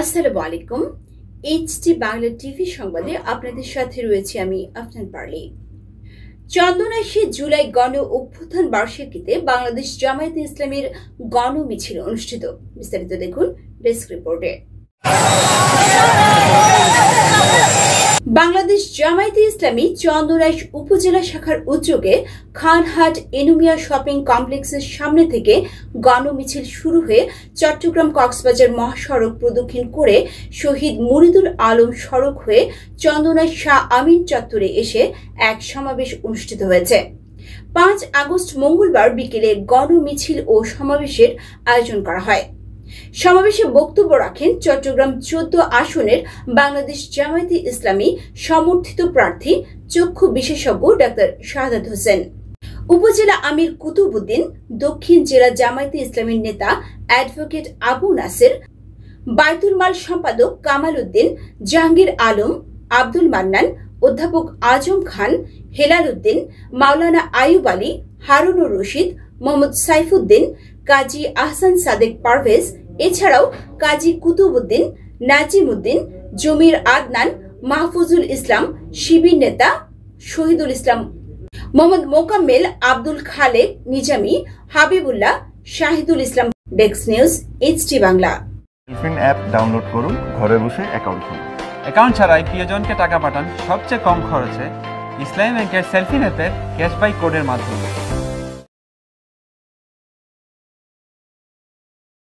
আসসালামু আলাইকুম। HT Bangla TV সংবাদে আপনাদের সাথে রয়েছে আমি আফনান পারলি। চন্দনাইশে জুলাই গণ অভ্যুত্থান বার্ষিকীতে বাংলাদেশ জামায়াতে ইসলামীর গণ মিছিল অনুষ্ঠিত। বিস্তারিত দেখুন ডেস্ক রিপোর্টে। বাংলাদেশ জামায়াতে ইসলামী চন্দনাইশ উপজেলা শাখার উদ্যোগে খানহাট এনুমিয়া শপিং কমপ্লেক্সের সামনে থেকে গণমিছিল শুরু হয়ে চট্টগ্রাম কক্সবাজার মহাসড়ক প্রদক্ষিণ করে শহীদ মুরিদুল আলম সড়ক হয়ে চন্দনাইশ শাহ আমিন চত্বরে এসে এক সমাবেশ অনুষ্ঠিত হয়েছে। 5 আগস্ট মঙ্গলবার বিকেলে গণমিছিল ও সমাবেশের আয়োজন করা হয়। সমাবেশে বক্তব্য রাখেন চট্টগ্রাম 14 আসনের বাংলাদেশ জামায়াতে ইসলামী সমর্থিত প্রার্থী চক্ষু বিশেষজ্ঞ ডাক্তার শাহাদাত হোসেন, উপজেলা আমির কুতুবউদ্দিন, দক্ষিণ জেলা জামায়াতে ইসলামীর নেতা অ্যাডভোকেট আবু নাসের, বাইতুল মাল সম্পাদক কামাল উদ্দিন, জাহাঙ্গীর আলম, আব্দুল মান্নান, অধ্যাপক আজম খান, হেলাল উদ্দিন, মাওলানা আয়ুব আলী, হারুনুর রশিদ, মোহাম্মদ সাইফুদ্দিন, কাজী আহসান সাদেক পারভেজ, এছাড়াও কাজী কুতুবউদ্দিন, নাজিম উদ্দিন, জমির আদনান, মাহফুজুল ইসলাম, শিবির নেতা Shahidul Islam, Mohammad Mokammel, Abdul Khalek Nizami, Habibullah, Shahidul Islam. Desk news, HT Bangla. Selfin app download করুন, ঘরে বসে অ্যাকাউন্ট খুলুন। অ্যাকাউন্ট ছাড়াই প্রিয়জনকে টাকা পাঠান সবচেয়ে কম খরচে ইসলামী ব্যাংকের সেলফিন অ্যাপের ক্যাশবাই কোডের মাধ্যমে।